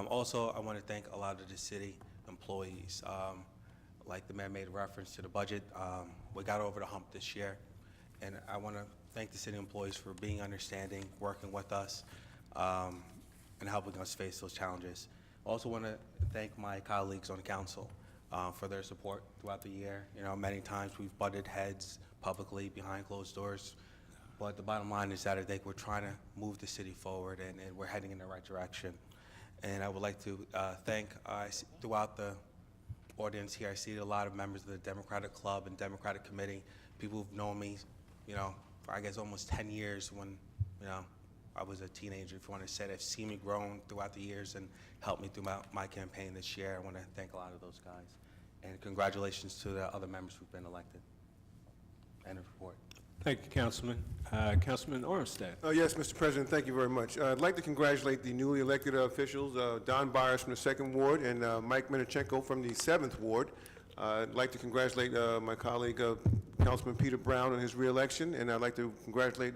Also, I want to thank a lot of the city employees. Like the mayor made reference to the budget, we got over the hump this year, and I want to thank the city employees for being understanding, working with us, and helping us face those challenges. Also want to thank my colleagues on council for their support throughout the year. Many times we've butted heads publicly behind closed doors, but the bottom line is that I think we're trying to move the city forward, and we're heading in the right direction. And I would like to thank, throughout the audience here, I see a lot of members of the Democratic Club and Democratic Committee, people who've known me, for I guess almost 10 years when, I was a teenager, if you want to say that, have seen me grown throughout the years and helped me through my campaign this year. I want to thank a lot of those guys. And congratulations to the other members who've been elected. End of report. Thank you, Councilman. Councilman Armstead. Yes, Mr. President, thank you very much. I'd like to congratulate the newly elected officials, Don Byers from the 2nd Ward and Mike Minichenko from the 7th Ward. I'd like to congratulate my colleague, Councilman Peter Brown, on his reelection, and I'd like to congratulate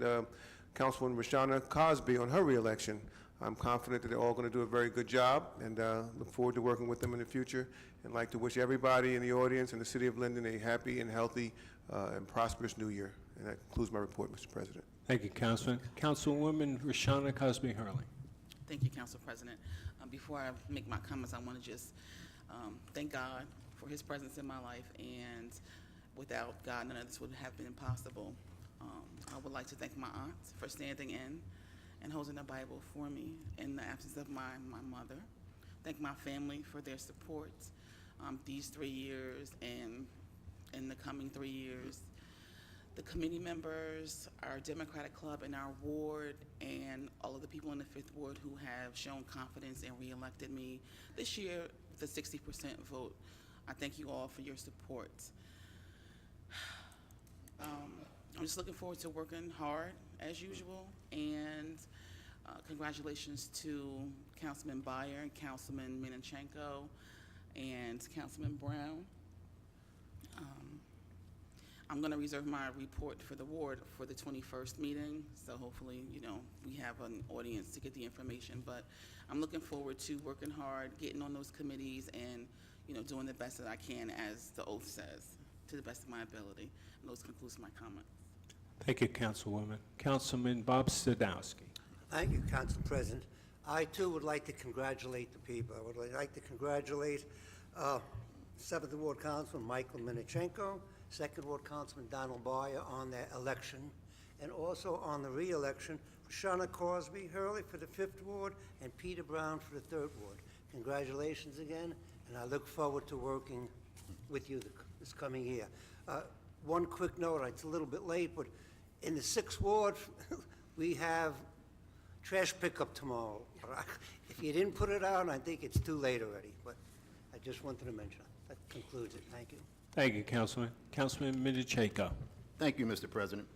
Councilwoman Roshana Cosby on her reelection. I'm confident that they're all going to do a very good job, and look forward to working with them in the future, and like to wish everybody in the audience and the city of Linden a happy and healthy and prosperous new year. And that concludes my report, Mr. President. Thank you, Councilman. Councilwoman Roshana Cosby Hurley. Thank you, Council President. Before I make my comments, I want to just thank God for his presence in my life, and without God, none of this would have been possible. I would like to thank my aunt for standing in and holding the Bible for me in the absence of my mother. Thank my family for their support these 3 years and in the coming 3 years. The committee members, our Democratic Club in our ward, and all of the people in the 5th Ward who have shown confidence and reelected me this year with a 60% vote. I thank you all for your support. I'm just looking forward to working hard as usual, and congratulations to Councilman Byer and Councilman Mininchenko and Councilman Brown. I'm going to reserve my report for the ward for the 21st meeting, so hopefully, we have an audience to get the information, but I'm looking forward to working hard, getting on those committees, and, doing the best that I can, as the oath says, to the best of my ability. And those concludes my comments. Thank you, Councilwoman. Councilman Bob Stadowski. Thank you, Council President. I, too, would like to congratulate the people. I would like to congratulate 7th Ward Councilman Michael Mininchenko, 2nd Ward Councilman Donald Byer on their election, and also on the re-election, Shauna Crosby Hurley for the 5th Ward and Peter Brown for the 3rd Ward. Congratulations again, and I look forward to working with you this coming year. One quick note, it's a little bit late, but in the 6th Ward, we have trash pickup tomorrow. If you didn't put it out, I think it's too late already, but I just wanted to mention that. That concludes it. Thank you. Thank you, Councilman. Councilman Mininchenko. Thank you, Mr. President.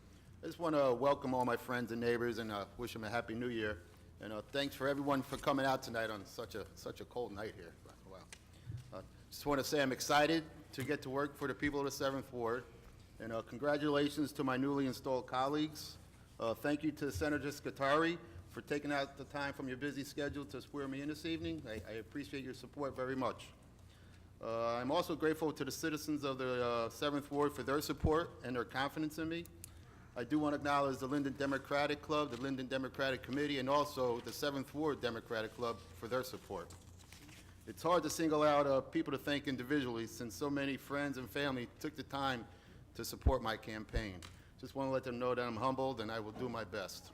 I just want to welcome all my friends and neighbors and wish them a Happy New Year. And thanks for everyone for coming out tonight on such a cold night here. Wow. Just want to say I'm excited to get to work for the people of the 7th Ward. And congratulations to my newly installed colleagues. Thank you to Senator Scutari for taking out the time from your busy schedule to swear me in this evening. I appreciate your support very much. I'm also grateful to the citizens of the 7th Ward for their support and their confidence in me. I do want to acknowledge the Linden Democratic Club, the Linden Democratic Committee, and also the 7th Ward Democratic Club for their support. It's hard to single out people to thank individually, since so many friends and family took the time to support my campaign. Just want to let them know that I'm humbled and I will do my best.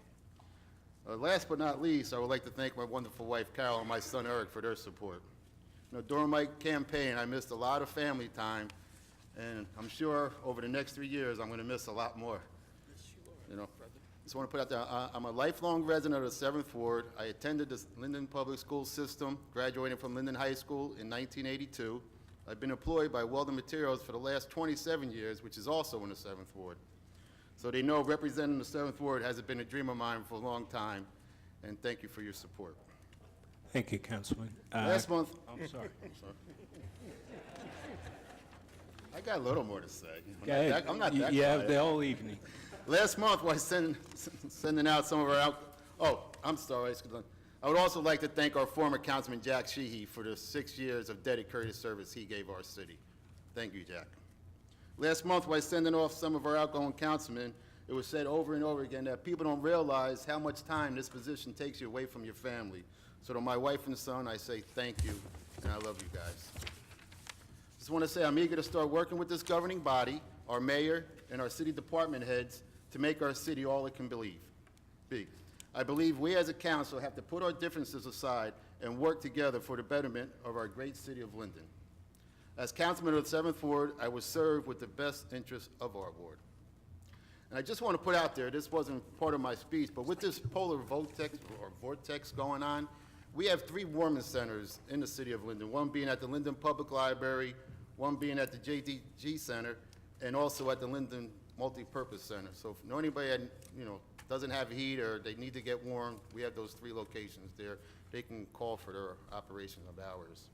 Last but not least, I would like to thank my wonderful wife, Carol, and my son, Eric, for their support. During my campaign, I missed a lot of family time, and I'm sure over the next 3 years, I'm going to miss a lot more. Just want to put out there, I'm a lifelong resident of the 7th Ward. I attended the Linden Public School System, graduating from Linden High School in 1982. I've been employed by Weldon Materials for the last 27 years, which is also in the 7th Ward. So they know representing the 7th Ward has been a dream of mine for a long time, and thank you for your support. Thank you, Councilman. Last month. I'm sorry. I got a little more to say. Go ahead. I'm not that You have quiet. the whole evening. Last month, while sending out some of our I'm sorry. I would also like to thank our former Councilman Jack Sheehy for the 6 years of dedicated service he gave our city. Thank you, Jack. Last month, while sending off some of our outgoing councilmen, it was said over and over again that people don't realize how much time this position takes you away from your family. So to my wife and son, I say thank you, and I love you guys. Just want to say I'm eager to start working with this governing body, our mayor, and our city department heads to make our city all it can be. I believe we as a council have to put our differences aside and work together for the betterment of our great city of Linden. As councilman of the 7th Ward, I will serve with the best interest of our ward. And I just want to put out there, this wasn't part of my speech, but with this polar vortex going on, we have 3 warming centers in the city of Linden, one being at the Linden Public Library, one being at the JDG Center, and also at the Linden Multipurpose Center. So if anybody doesn't have heat or they need to get warm, we have those 3 locations there. They can call for their operation of hours.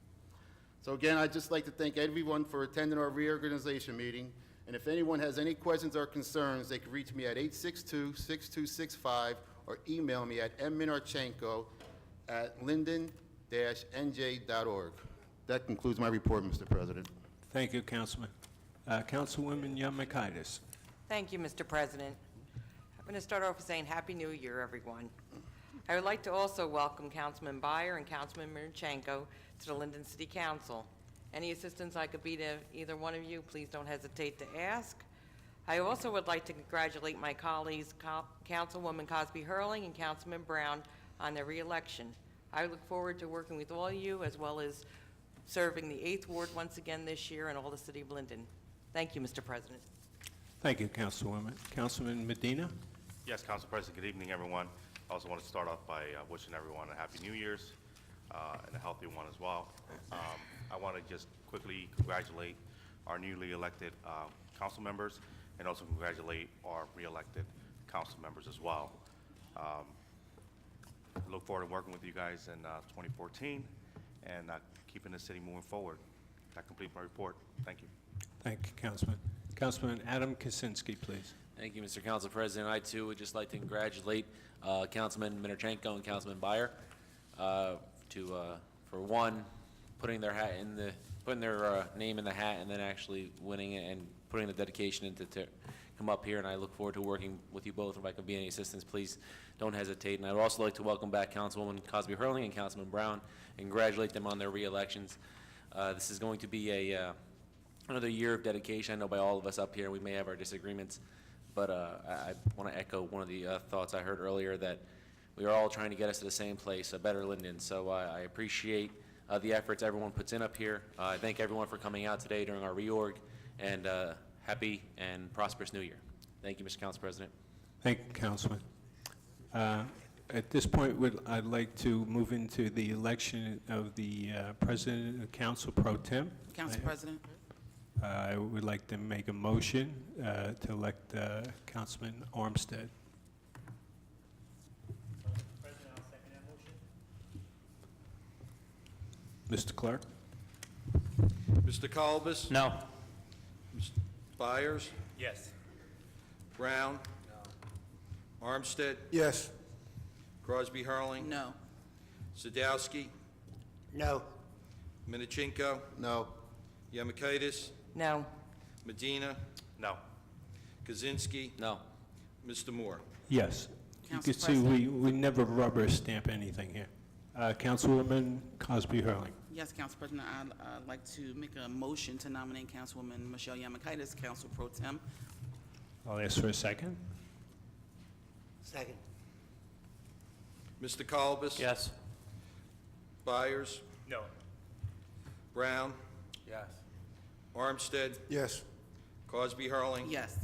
So again, I'd just like to thank everyone for attending our reorganization meeting. And if anyone has any questions or concerns, they can reach me at 862-6265 or email me at mminarchenko@linden-nj.org. That concludes my report, Mr. President. Thank you, Councilman. Councilwoman Yamikaitis. Thank you, Mr. President. I'm going to start off with saying Happy New Year, everyone. I would like to also welcome Councilman Byer and Councilman Mininchenko to the Linden City Council. Any assistance I could be to either one of you, please don't hesitate to ask. I also would like to congratulate my colleagues, Councilwoman Cosby Hurling and Councilman Brown, on their re-election. I look forward to working with all of you, as well as serving the 8th Ward once again this year and all the city of Linden. Thank you, Mr. President. Thank you, Councilwoman. Councilman Medina? Yes, Council President, good evening, everyone. I also want to start off by wishing everyone a Happy New Year's and a healthy one as well. I want to just quickly congratulate our newly elected council members. and also congratulate our re-elected council members as well. Look forward to working with you guys in 2014 and keeping the city moving forward. That completes my report. Thank you. Thank you, Councilman. Councilman Adam Kaczynski, please. Thank you, Mr. Council President. I, too, would just like to congratulate Councilman Minichenko and Councilman Byer for one, putting their name in the hat and then actually winning it and putting the dedication into to come up here. And I look forward to working with you both. If I can be any assistance, please don't hesitate. And I'd also like to welcome back Councilwoman Cosby Hurling and Councilman Brown and congratulate them on their re-elections. This is going to be another year of dedication. I know by all of us up here, we may have our disagreements, but I want to echo one of the thoughts I heard earlier, that we are all trying to get us to the same place, a better Linden. So I appreciate the efforts everyone puts in up here. I thank everyone for coming out today during our reorg, and happy and prosperous New Year. Thank you, Mr. Council President. Thank you, Councilman. At this point, I'd like to move into the election of the President of Council Pro Tem. Council President. I would like to make a motion to elect Councilman Armstead. President, I'll second that motion. Mr. Clerk? Mr. Colbus? No. Mr. Byers? Yes. Brown? Armstead? Yes. Crosby Hurling? No. Sadowski? No. Minichenko? No. Yemakaitis? No. Medina? No. Kaczynski? No. Mr. Moore? Yes. You Council can see we never rubber stamp anything here. Councilwoman Cosby Hurling. Yes, Council President, I'd like to make a motion to nominate Councilwoman Michelle Yamakaitis, Council Pro Tem. I'll ask for a second. Second. Mr. Colbus? Yes. Byers? No. Brown? Yes. Armstead? Yes. Cosby Hurling? Yes.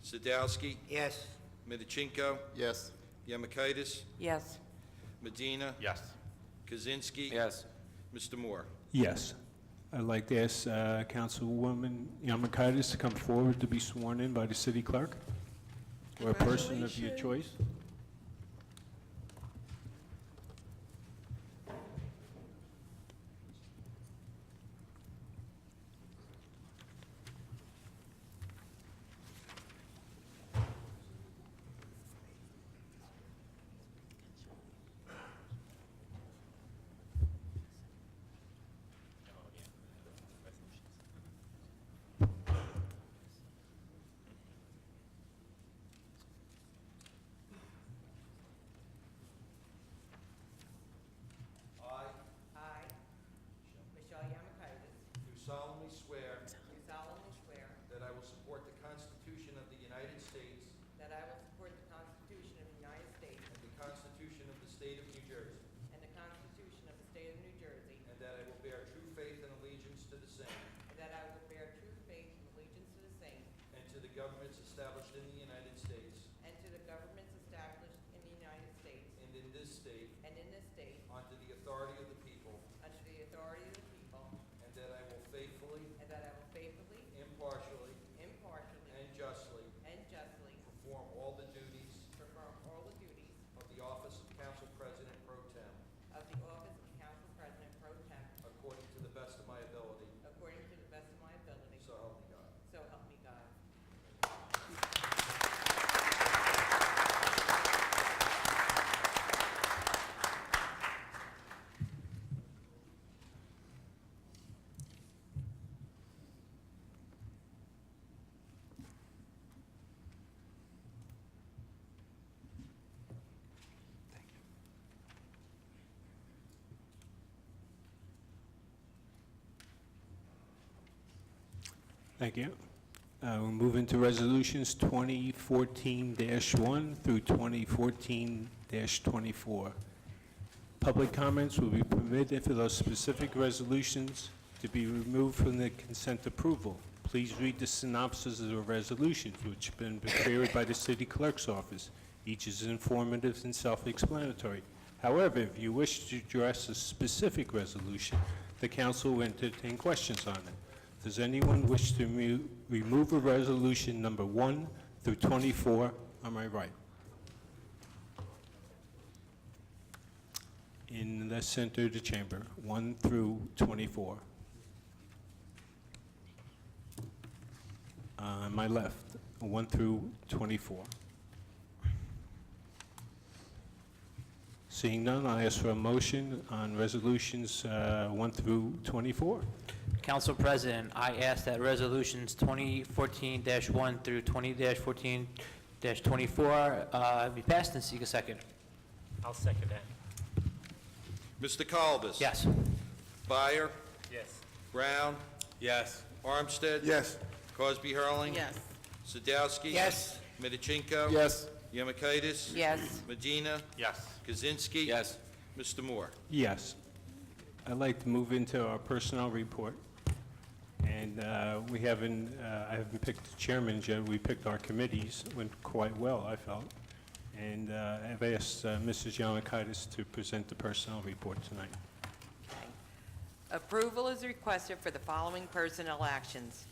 Sadowski? Yes. Minichenko? Yes. Yemakaitis? Yes. Medina? Yes. Kaczynski? Yes. Mr. Moore? Yes. I'd like to ask Councilwoman Yamakaitis to come forward to be sworn in by the city clerk, or a person of your choice. I, Michelle Yamakaitis, Do solemnly swear do solemnly swear that I will support the Constitution of the United States that I will support the Constitution of the United States and the Constitution of the State of New Jersey, and the Constitution of the State of New Jersey, and that I will bear true faith and allegiance to the same and that I will bear true faith and allegiance to the same and to the governments established in the United States and to the governments established in the United States and in this state and in this state under the authority of the people, under the authority of the people, and that I will faithfully, and that I will faithfully, impartially, impartially, and justly and justly perform all the duties perform all the duties of the office of Council President Pro Tem of the office of Council President Pro Tem according to the best of my ability, according to the best of my ability, so help me God. so help me God. Thank you. We'll move into resolutions 2014-1 through 2014-24. Public comments will be permitted for those specific resolutions to be removed from the consent approval. Please read the synopsis of the resolutions, which have been prepared by the city clerk's office. Each is informative and self-explanatory. However, if you wish to address a specific resolution, the council will entertain questions on it. Does anyone wish to remove a resolution number 1 through 24 on my right? In the center of the chamber, 1 through 24. On my left, 1 through 24. Seeing none, I ask for a motion on resolutions 1 through 24. Council President, I ask that resolutions 2014-1 through 20-14-24 be passed and seek a second. I'll second that. Mr. Kalbus? Yes. Byer? Yes. Brown? Yes. Armstead? Yes. Crosby Hurling? Yes. Sadowski? Yes. Medichenko? Yes. Yemakaitis? Yes. Medina? Yes. Kaczynski? Yes. Mr. Moore? Yes. I'd like to move into our personnel report. And I haven't picked the chairman yet. We picked our committees. Went quite well, I felt. And I've asked Mrs. Yamakaitis to present the personnel report tonight. Approval is requested for the following personnel actions.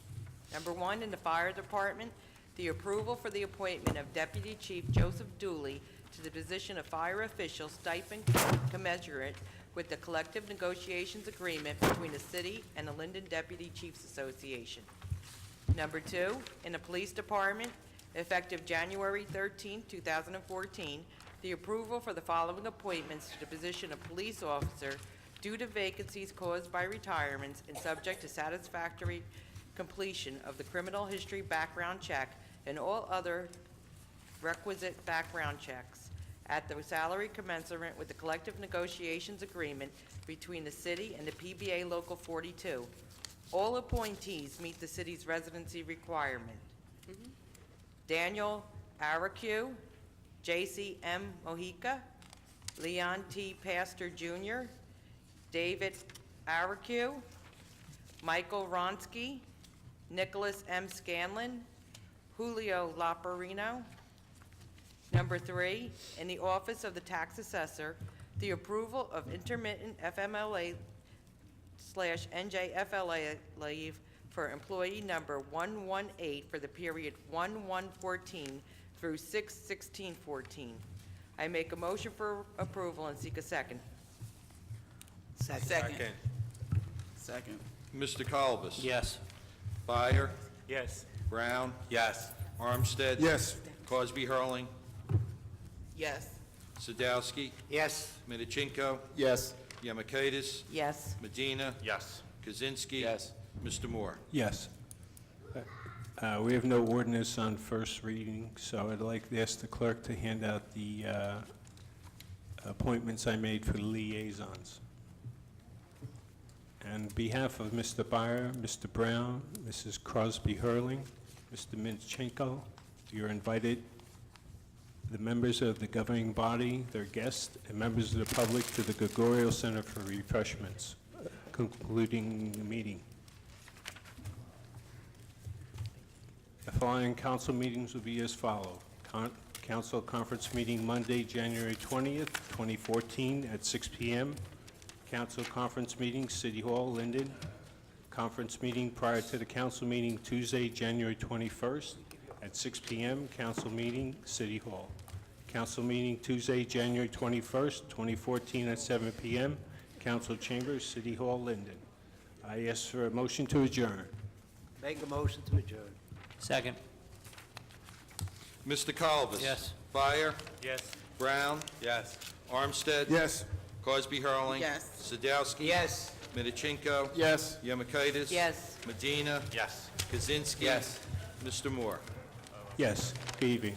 Number 1, in the fire department, the approval for the appointment of Deputy Chief Joseph Dooley to the position of fire official stipend commensurate with the collective negotiations agreement between the city and the Linden Deputy Chiefs Association. Number 2, in the police department, effective January 13, 2014, the approval for the following appointments to the position of police officer due to vacancies caused by retirements and subject to satisfactory completion of the criminal history background check and all other requisite background checks at the salary commensurate with the collective negotiations agreement between the city and the PBA Local 42. All appointees meet the city's residency requirement. Daniel Aracu, J.C. M. Mojica, Leon T. Pastor Jr., David Aracu, Michael Ronsky, Nicholas M. Scanlon, Julio Laparino. Number 3, in the Office of the Tax Assessor, the approval of intermittent FMLA/NJFLA leave for employee number 118 for the period 1/1/14 through 6/16/14. I make a motion for approval and seek a second. Second. Second. Mr. Kalbus? Yes. Byer? Yes. Brown? Yes. Armstead? Yes. Crosby Hurling? Yes. Sadowski? Yes. Medichenko? Yes. Yemakaitis? Yes. Medina? Yes. Kaczynski? Yes. Mr. Moore? Yes. We have no ordinance on first reading, so I'd like to ask the clerk to hand out the appointments I made for the liaisons. On behalf of Mr. Byer, Mr. Brown, Mrs. Crosby Hurling, Mr. Minchenko, you're invited, the members of the governing body, their guests, and members of the public to the Gregorio Center for refreshments, concluding the meeting. The following council meetings will be as follows. Council conference meeting Monday, January 20th, 2014 at 6 p.m. Council conference meeting, City Hall, Linden. Conference meeting prior to the council meeting Tuesday, January 21st at 6 p.m. Council meeting, City Hall. Council meeting Tuesday, January 21st, 2014 at 7 p.m. Council Chambers, City Hall, Linden. I ask for a motion to adjourn. Make a motion to adjourn. Second. Mr. Kalbus? Yes. Byer? Yes. Brown? Yes. Armstead? Yes. Crosby Hurling? Yes. Sadowski? Yes. Medichenko? Yes. Yemakaitis? Yes. Medina? Yes. Kaczynski? Yes. Mr. Moore? Yes. Good evening.